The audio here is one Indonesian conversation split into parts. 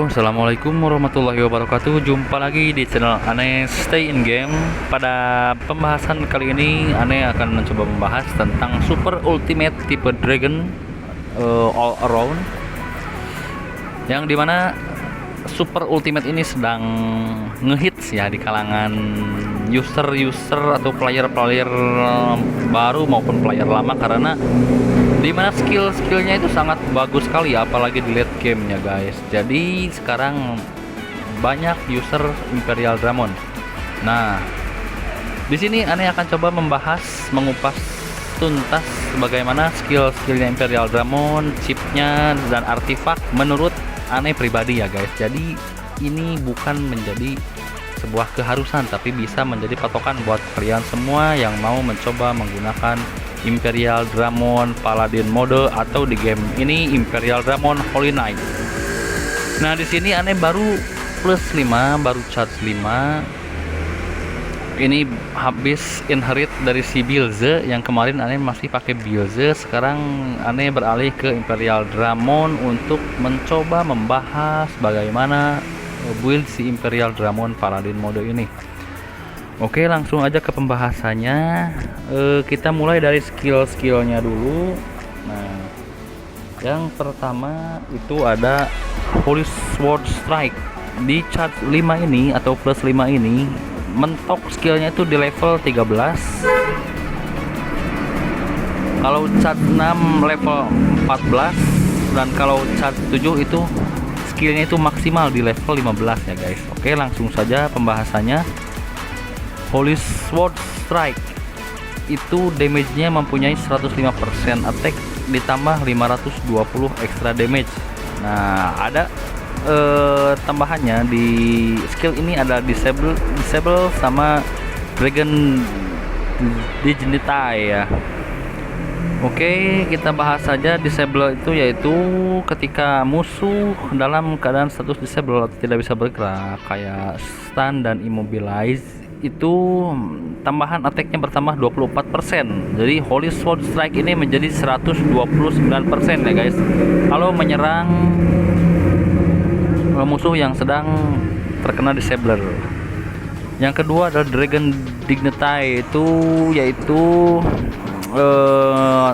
Assalamualaikum warahmatullahi wabarakatuh. Jumpa lagi di channel Ane Stay in Game. Pada pembahasan kali ini Ane akan mencoba membahas tentang Super Ultimate tipe Dragon All Around, yang dimana Super Ultimate ini sedang ngehits ya di kalangan user atau player baru maupun player lama, karena dimana skillnya itu sangat bagus sekali, apalagi di late game ya guys. Jadi sekarang banyak user Imperial Dramon. Nah, di sini Ane akan coba mengupas tuntas bagaimana skillnya Imperial Dramon, chipnya dan artifak menurut Ane pribadi ya guys. Jadi ini bukan menjadi sebuah keharusan, tapi bisa menjadi patokan buat kalian semua yang mau mencoba menggunakan Imperial Dramon Paladin mode atau di game ini Imperial Dramon Holy Knight. Nah, di sini Ane baru plus 5, baru charge 5. Ini habis inherit dari si Bilze, yang kemarin Ane masih pakai Bilze. Sekarang Ane beralih ke Imperial Dramon untuk mencoba membahas bagaimana build si Imperial Dramon Paladin mode ini. Oke, langsung aja ke pembahasannya. Kita mulai dari skillnya dulu. Nah, yang pertama itu ada Holy Sword Strike. Di charge 5 ini atau plus 5 ini mentok skillnya itu di level 13. Kalau charge 6 level 14, dan kalau charge 7 itu skillnya itu maksimal di level 15 ya guys. Oke, langsung saja pembahasannya. Holy Sword Strike itu damage-nya mempunyai 105% attack ditambah 520 extra damage. Nah, ada tambahannya di skill ini, ada disable sama Dragon Dignity ya. Oke, kita bahas saja disable itu, yaitu ketika musuh dalam keadaan status disable atau tidak bisa bergerak, kayak stun dan immobilize, itu tambahan attack-nya bertambah 24%. Jadi Holy Sword Strike ini menjadi 129% ya guys, kalau menyerang musuh yang sedang terkena disabler. Yang kedua adalah Dragon Dignity, itu yaitu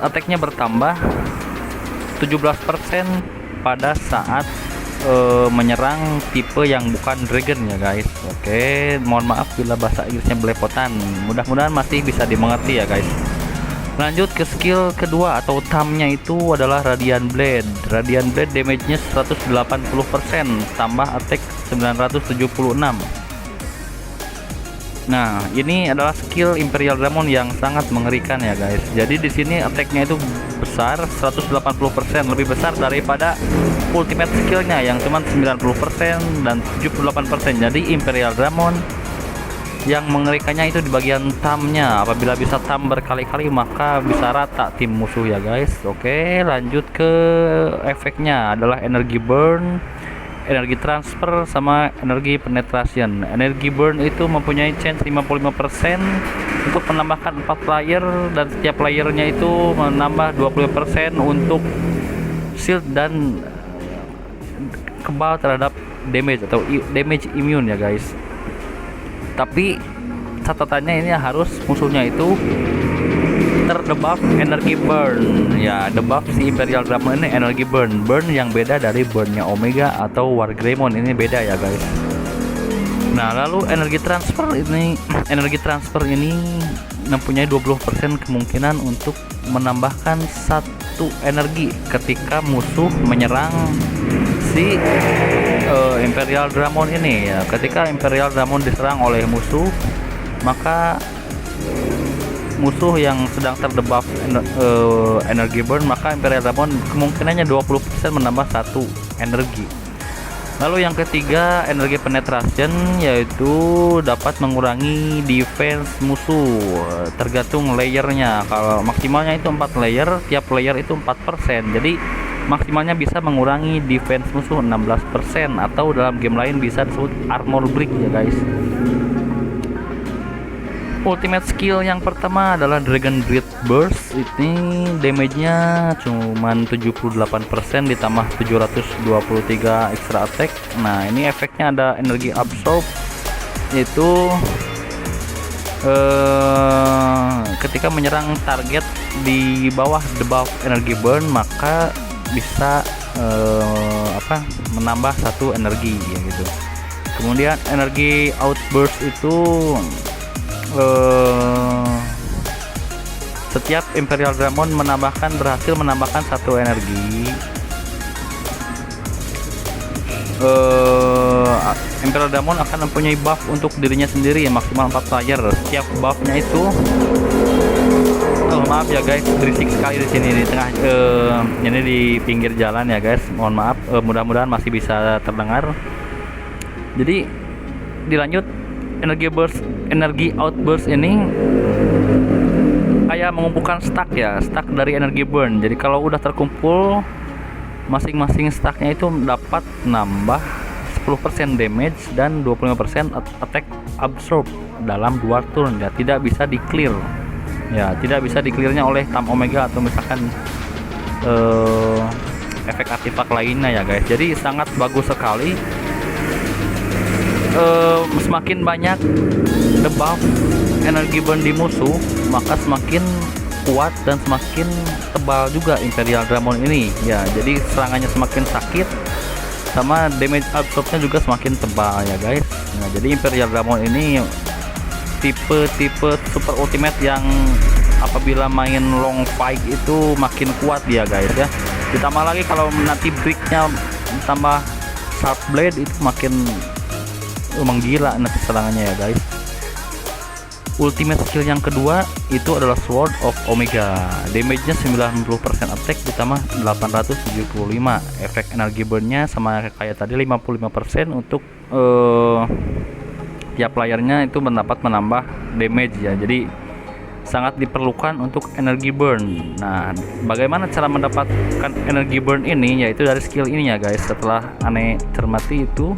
attack-nya bertambah 17% pada saat menyerang tipe yang bukan dragon ya guys. Oke, mohon maaf bila bahasa Inggrisnya belepotan, mudah-mudahan masih bisa dimengerti ya guys. Lanjut ke skill kedua atau tamnya, itu adalah Radiant Blade. Radiant Blade damage-nya 180%, tambah attack 976. Nah, ini adalah skill Imperial Dramon yang sangat mengerikan ya guys. Jadi di sini attack-nya itu besar, 180%, lebih besar daripada ultimate skillnya yang cuma 90% dan 78%. Jadi Imperial Dramon yang mengerikannya itu di bagian tamnya. Apabila bisa tam berkali-kali, maka bisa rata tim musuh ya guys. Oke, lanjut ke efeknya, adalah energy burn, energi transfer, sama energi penetration. Energi burn itu mempunyai chance 55% untuk menambahkan 4 player, dan setiap playernya itu menambah 20% untuk shield dan kebal terhadap damage atau damage immune ya guys. Tapi catatannya ini harus musuhnya itu terdebuff energi burn ya. Debuff si Imperial Dramon ini energi burn yang beda dari burnnya Omega atau Wargreymon, ini beda ya guys. Nah, lalu energi transfer ini mempunyai 20% kemungkinan untuk menambahkan 1 energi ketika musuh menyerang si Imperial Dramon ini ya. Ketika Imperial Dramon diserang oleh musuh, maka musuh yang sedang terdebuff energi burn, maka Imperial Dramon kemungkinannya 20% menambah 1 energi. Lalu yang ketiga, energi penetration, yaitu dapat mengurangi defense musuh tergantung layernya. Kalau maksimalnya itu 4 layer, tiap layer itu 4%. Jadi maksimalnya bisa mengurangi defense musuh 16%, atau dalam game lain bisa disebut armor break ya guys. ultimate skill yang pertama adalah Dragon Breath Burst. Ini damage-nya cuman 78% ditambah 723 extra attack. Nah, ini efeknya ada energi absorb, yaitu ketika menyerang target di bawah debuff energi burn maka bisa menambah 1 energi ya gitu. Kemudian energi outburst itu setiap Imperial Dramon berhasil menambahkan 1 energi. Imperial Dramon akan mempunyai buff untuk dirinya sendiri ya, maksimal 4 layer. Setiap buffnya itu maaf ya guys, berisik sekali di sini di tengah ini di pinggir jalan ya guys, mohon maaf. Mudah-mudahan masih bisa terdengar. Jadi dilanjut, energi outburst ini kayak mengumpulkan stack dari energi burn. Jadi kalau udah terkumpul, masing-masing stacknya itu dapat nambah 10% damage dan 25% attack absorb dalam 2 turn ya. Tidak bisa di clear ya, tidak bisa di clearnya oleh Tam Omega atau misalkan efek artifak lainnya ya guys. Jadi sangat bagus sekali. Semakin banyak debuff energi burn di musuh, maka semakin kuat dan semakin tebal juga Imperial Dramon ini ya. Jadi serangannya semakin sakit, sama damage absorbnya juga semakin tebal ya guys. Nah, jadi Imperial Dramon ini tipe super ultimate yang apabila main long fight itu makin kuat dia guys ya. Ditambah lagi kalau nanti breaknya tambah sharp blade, itu makin menggila nanti serangannya ya guys. Ultimate skill yang kedua itu adalah Sword of Omega. Damage-nya 90% attack ditambah 875. Efek energi burn-nya sama kayak tadi, 55% untuk tiap layarnya itu mendapat menambah damage ya. Jadi sangat diperlukan untuk energi burn. Nah, bagaimana cara mendapatkan energi burn ini? Yaitu dari skill ini ya guys. Setelah aneh cermati itu,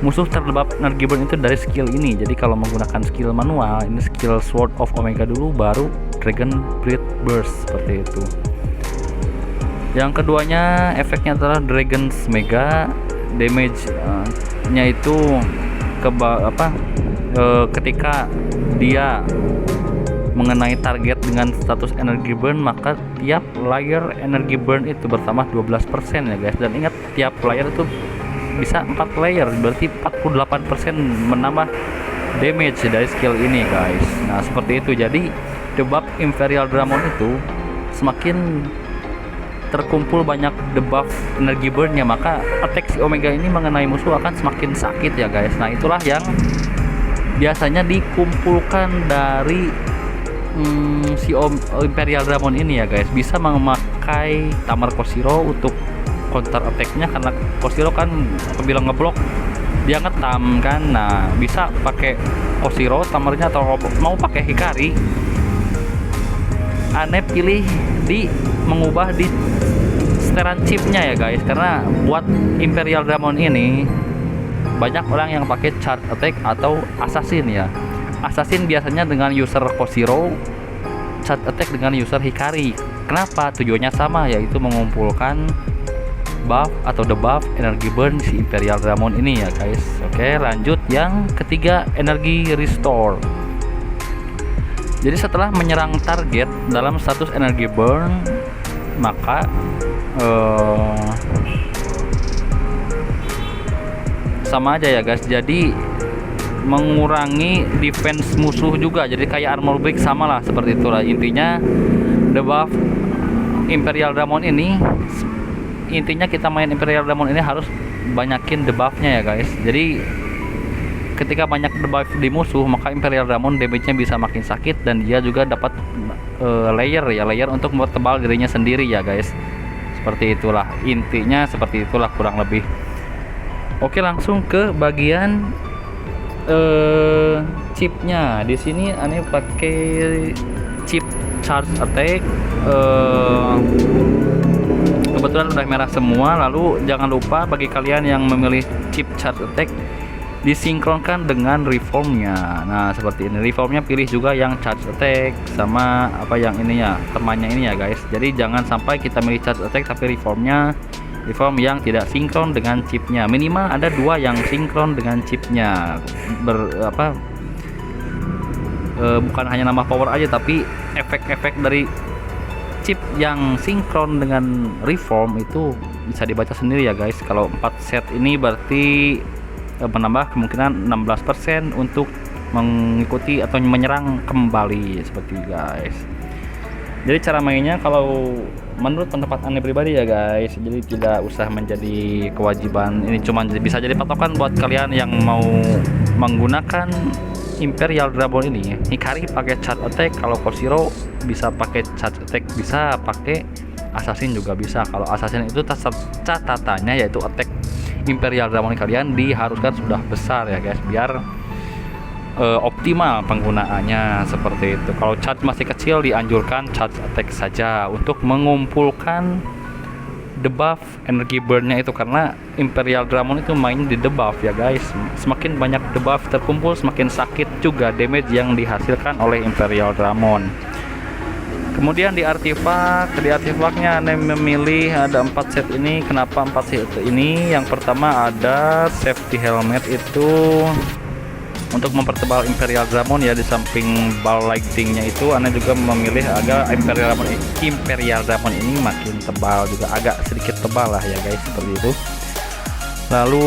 musuh terdebuff energi burn itu dari skill ini. Jadi kalau menggunakan skill manual, ini skill Sword of Omega dulu, baru Dragon Breath Burst seperti itu. Yang keduanya efeknya adalah Dragon's Mega. Damage-nya itu ketika dia mengenai target dengan status energi burn, maka tiap layer energi burn itu bertambah 12% ya guys. Dan ingat, tiap layer itu bisa 4 layer, berarti 48% menambah damage dari skill ini guys. Nah, seperti itu. Jadi debuff Imperial Dramon itu semakin terkumpul banyak debuff energi burnnya, maka attack si Omega ini mengenai musuh akan semakin sakit ya guys. Nah, itulah yang biasanya dikumpulkan dari si Imperial Dramon ini ya guys. Bisa memakai Tamar Koshiro untuk counter attack-nya, karena Koshiro kan apabila ngeblok dia ngetam kan. Nah, bisa pakai Koshiro tamarnya, atau mau pakai Hikari, aneh pilih di mengubah di seteran chipnya ya guys. Karena buat Imperial Dramon ini banyak orang yang pakai charge attack atau assassin ya. Assassin biasanya dengan user Koshiro, charge attack dengan user Hikari. Kenapa? Tujuannya sama, yaitu mengumpulkan buff atau debuff energi burn si Imperial Dramon ini ya guys. Oke, lanjut yang ketiga, energi restore. Jadi setelah menyerang target dalam status energi burn, maka sama aja ya guys. Jadi mengurangi defense musuh juga. Jadi kayak armor break, sama lah seperti itulah intinya. Debuff Imperial Dramon ini, intinya kita main Imperial Dramon ini harus banyakin debuffnya ya guys. Jadi ketika banyak debuff di musuh, maka Imperial Dramon damage-nya bisa makin sakit, dan dia juga dapat layer untuk mempertebal dirinya sendiri ya guys. Seperti itulah intinya, seperti itulah kurang lebih. Oke, langsung ke bagian chipnya. Di sini aneh pakai chip charge attack. Kebetulan udah merah semua. Lalu jangan lupa bagi kalian yang memilih chip charge attack, disinkronkan dengan reformnya. Nah seperti ini, reformnya pilih juga yang charge attack sama apa yang ininya, temannya ini ya guys. Jadi jangan sampai kita milih charge attack tapi reform yang tidak sinkron dengan chipnya. Minimal ada dua yang sinkron dengan chipnya, bukan hanya nama power aja tapi efek-efek dari chip yang sinkron dengan reform itu bisa dibaca sendiri ya guys. Kalau 4 set ini berarti menambah kemungkinan 16% untuk mengikuti atau menyerang kembali seperti guys. Jadi cara mainnya kalau menurut pendapat Anda pribadi ya guys, jadi tidak usah menjadi kewajiban, ini cuma bisa jadi patokan buat kalian yang mau menggunakan Imperial Dramon ini. Hikari pakai charge attack, kalau Koshiro bisa pakai charge attack, bisa pakai Assassin juga bisa. Kalau Assassin itu catatannya yaitu attack Imperial Dramon kalian diharuskan sudah besar ya guys, biar optimal penggunaannya seperti itu. Kalau charge masih kecil dianjurkan charge attack saja untuk mengumpulkan debuff energi burn-nya itu, karena Imperial Dramon itu main di debuff ya guys. Semakin banyak debuff terkumpul semakin sakit juga damage yang dihasilkan oleh Imperial Dramon. Kemudian di artefaknya Anda memilih ada 4 set ini. Kenapa 4 set ini? Yang pertama ada safety helmet, itu untuk mempertebal Imperial Dramon ya. Di samping ball lightingnya itu Anda juga memilih agar Imperial Dramon ini makin tebal, juga agak sedikit tebal lah ya guys, seperti itu. Lalu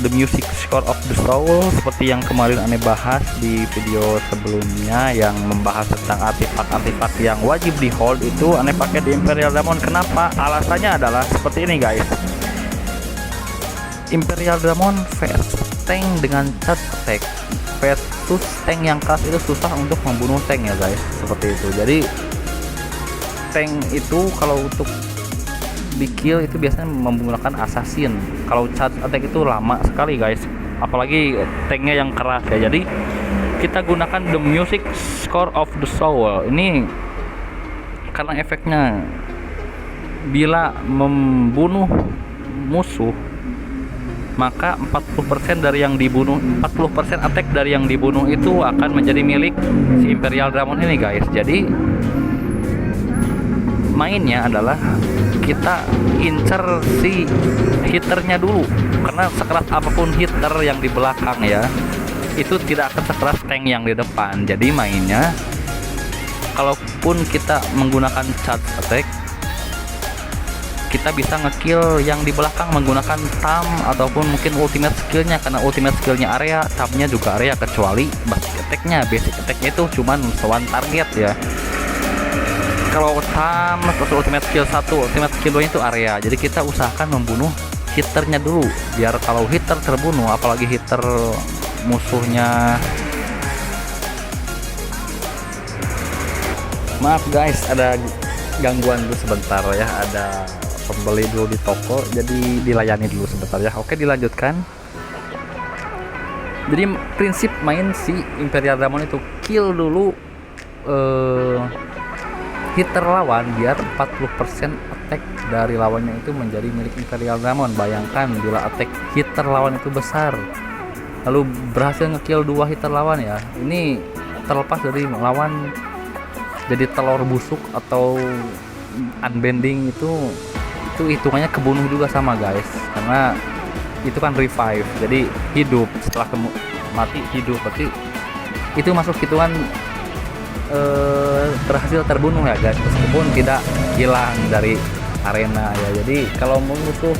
the music score of the soul, seperti yang kemarin Anda bahas di video sebelumnya yang membahas tentang artefak-artefak yang wajib di hold, itu Anda pakai di Imperial Dramon. Kenapa? Alasannya adalah seperti ini guys. Imperial Dramon versus tank dengan charge attack versus tank yang keras itu susah untuk membunuh tank ya guys, seperti itu. Jadi tank itu kalau untuk di kill itu biasanya menggunakan assassin. Kalau charge attack itu lama sekali guys, apalagi tanknya yang keras ya. Jadi kita gunakan the music score of the soul ini karena efeknya bila membunuh musuh maka 40% dari yang dibunuh, 40% attack dari yang dibunuh itu akan menjadi milik si Imperial Dramon ini guys. Jadi mainnya adalah kita incer si hitternya dulu, karena sekeras apapun hitter yang di belakang ya, itu tidak akan sekeras tank yang di depan. Jadi mainnya kalaupun kita menggunakan charge attack, kita bisa ngekill yang di belakang menggunakan tam ataupun mungkin ultimate skillnya, karena ultimate skillnya area, tamnya juga area, kecuali basic attacknya itu cuman one target ya. Kalau tam terus ultimate skill 1, ultimate skill 2 itu area. Jadi kita usahakan membunuh hitternya dulu, biar kalau hitter terbunuh, apalagi hitter musuhnya. Maaf guys, ada gangguan dulu sebentar ya, ada pembeli dulu di toko, jadi dilayani dulu sebentar ya. Oke, dilanjutkan. Jadi prinsip main si Imperial Dramon itu kill dulu hitter lawan, biar 40% attack dari lawannya itu menjadi milik Imperial Dramon. Bayangkan bila attack hitter lawan itu besar, lalu berhasil ngekill 2 hitter lawan ya, ini terlepas dari lawan jadi telur busuk atau unbending, itu hitungannya kebunuh juga sama guys, karena itu kan revive, jadi hidup setelah mati hidup, berarti itu masuk hitungan berhasil terbunuh ya guys, meskipun tidak hilang dari arena ya. Jadi kalau musuh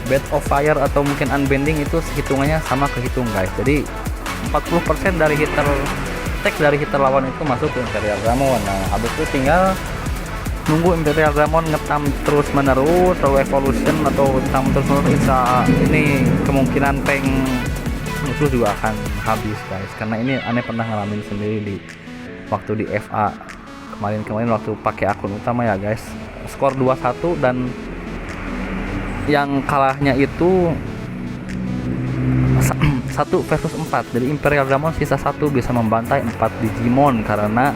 Bed of Fire atau mungkin unbending itu hitungannya sama kehitung guys. Jadi 40% dari hitter attack dari hitter lawan itu masuk ke Imperial Dramon. Nah habis itu tinggal nunggu Imperial Dramon ngetam terus menerus, atau evolution atau ngetam terus menerus, ini kemungkinan tank musuh juga akan habis guys, karena ini aneh pernah ngalamin sendiri di waktu di FA kemarin waktu pakai akun utama ya guys. Skor 2-1 dan yang kalahnya itu 1 versus 4. Jadi Imperial Dramon sisa 1 bisa membantai 4 Digimon karena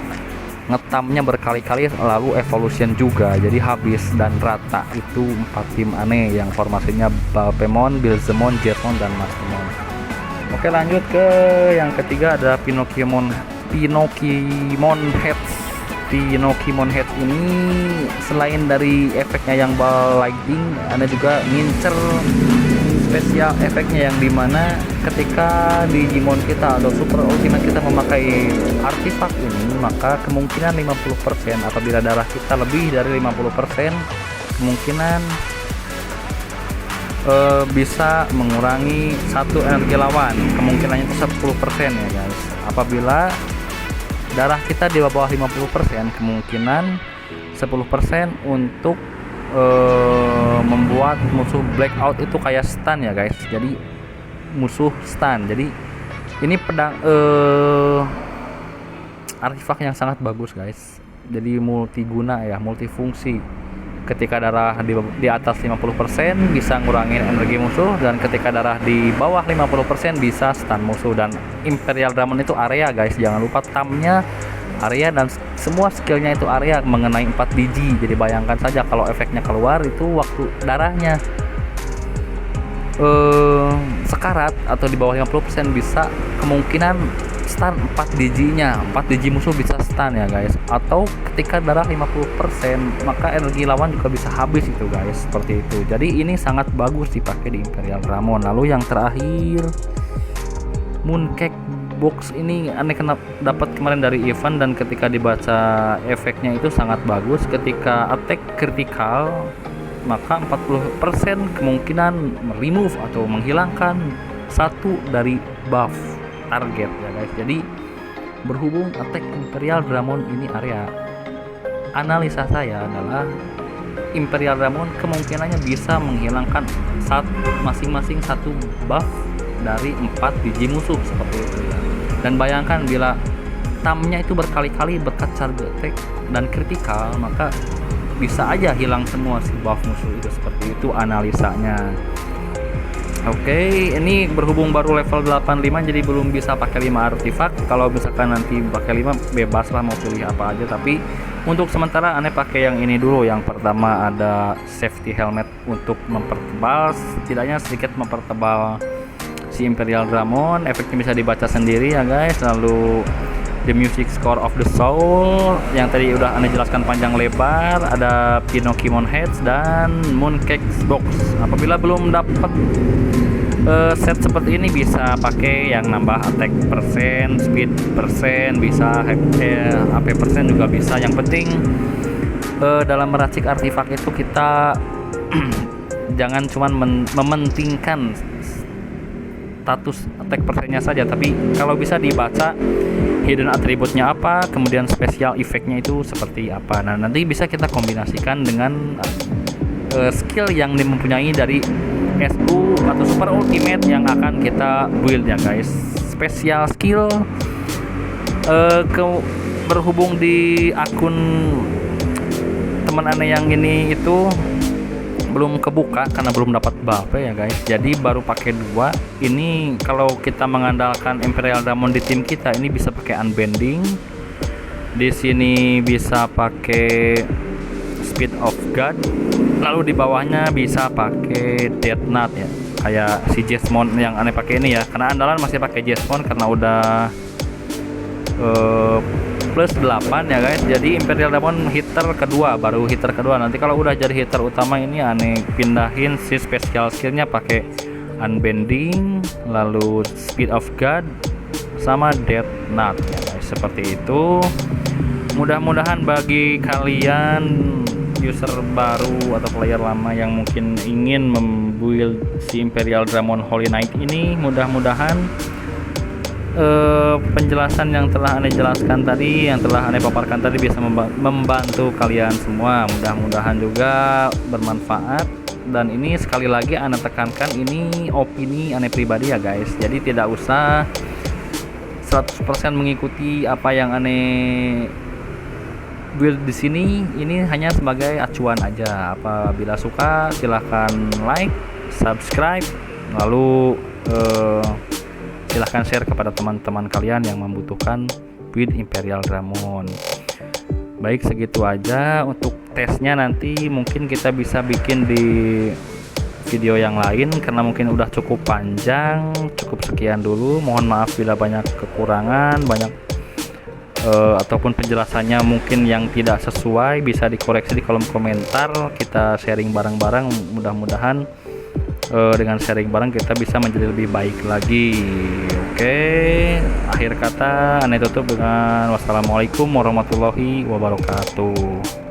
ngetamnya berkali-kali, lalu evolution juga, jadi habis dan rata. Itu 4 tim aneh yang formasinya Balpemon, Bilzemon, Jetmon, dan Mastemon. Oke, lanjut ke yang ketiga, ada Pinokimon Heads. Pinokimon Heads ini selain dari efeknya yang ball lightning, ada juga ngincer spesial efeknya yang dimana ketika Digimon kita atau Super Ultimate kita memakai artifak ini, maka kemungkinan 50% apabila darah kita lebih dari 50%, kemungkinan bisa mengurangi satu energi lawan. Kemungkinannya itu 10% ya guys. Apabila darah kita di bawah 50%, kemungkinan 10% untuk membuat musuh blackout itu kayak stun ya guys. Jadi musuh stun. Jadi ini pedang artifak yang sangat bagus guys. Jadi multiguna ya, multifungsi. Ketika darah di atas 50% bisa ngurangin energi musuh, dan ketika darah di bawah 50% bisa stun musuh. Dan Imperial Dramon itu area guys, jangan lupa tamnya area dan semua skillnya itu area mengenai 4 biji. Jadi bayangkan saja kalau efeknya keluar itu waktu darahnya sekarat atau di bawah 50% bisa kemungkinan stun 4 bijinya, 4 biji musuh bisa stun ya guys. Atau ketika darah 50% maka energi lawan juga bisa habis itu guys, seperti itu. Jadi ini sangat bagus dipakai di Imperial Dramon. Lalu yang terakhir, Mooncake Box ini aneh kena dapat kemarin dari event, dan ketika dibaca efeknya itu sangat bagus. Ketika attack critical maka 40% kemungkinan remove atau menghilangkan satu dari buff target ya guys. Jadi berhubung attack Imperial Dramon ini area, analisa saya adalah Imperial Dramon kemungkinannya bisa menghilangkan masing-masing satu buff dari 4 biji musuh seperti itu ya. Dan bayangkan bila tamnya itu berkali-kali berkat charge attack dan critical, maka bisa aja hilang semua si buff musuh itu. Seperti itu analisanya. Oke, ini berhubung baru level 85 jadi belum bisa pakai 5 artifak. Kalau misalkan nanti pakai 5 bebas lah mau pilih apa aja, tapi untuk sementara aneh pakai yang ini dulu. Yang pertama ada safety helmet untuk mempertebal, setidaknya sedikit mempertebal si Imperial Dramon. Efeknya bisa dibaca sendiri ya guys. Lalu The Music Score of the Soul yang tadi udah aneh jelaskan panjang lebar. Ada Pinokimon Heads dan Mooncake Box. Apabila belum dapat set seperti ini bisa pakai yang nambah attack persen, speed persen, bisa HP persen juga bisa. Yang penting dalam meracik artifak itu kita jangan cuman mementingkan status attack persennya saja, tapi kalau bisa dibaca hidden atributnya apa, kemudian special effectnya itu seperti apa. Nah nanti bisa kita kombinasikan dengan skill yang mempunyai dari SU atau Super Ultimate yang akan kita build ya guys. Special skill berhubung di akun teman aneh yang ini itu belum kebuka karena belum dapat buff ya guys. Jadi baru pakai 2. Ini kalau kita mengandalkan Imperial Dramon di tim kita, ini bisa pakai Unbending. Di sini bisa pakai Speed of God. Lalu di bawahnya bisa pakai Death Knot ya. Kayak si Jesmon yang aneh pakai ini ya. Karena andalan masih pakai Jesmon karena udah plus 8 ya guys. Jadi Imperial Dramon hitter kedua, baru hitter kedua. Nanti kalau udah jadi hitter utama ini aneh pindahin si special skillnya pakai Unbending, lalu Speed of God sama Death Knot ya guys. Seperti itu. Mudah-mudahan bagi kalian user baru atau player lama yang mungkin ingin membuild si Imperial Dramon Holy Knight ini, mudah-mudahan penjelasan yang telah aneh jelaskan tadi, yang telah aneh paparkan tadi bisa membantu kalian semua. Mudah-mudahan juga bermanfaat. Dan ini sekali lagi aneh tekankan, ini opini aneh pribadi ya guys. Jadi tidak usah 100% mengikuti apa yang aneh build di sini. Ini hanya sebagai acuan aja. Apabila suka silahkan like, subscribe, lalu silahkan share kepada teman-teman kalian yang membutuhkan build Imperial Dramon. Baik, segitu aja untuk tesnya. Nanti mungkin kita bisa bikin di video yang lain karena mungkin udah cukup panjang. Cukup sekian dulu, mohon maaf bila banyak kekurangan, banyak ataupun penjelasannya mungkin yang tidak sesuai, bisa dikoreksi di kolom komentar. Kita sharing bareng-bareng, mudah-mudahan dengan sharing bareng kita bisa menjadi lebih baik lagi. Oke, akhir kata Ane tutup dengan wassalamualaikum warahmatullahi wabarakatuh.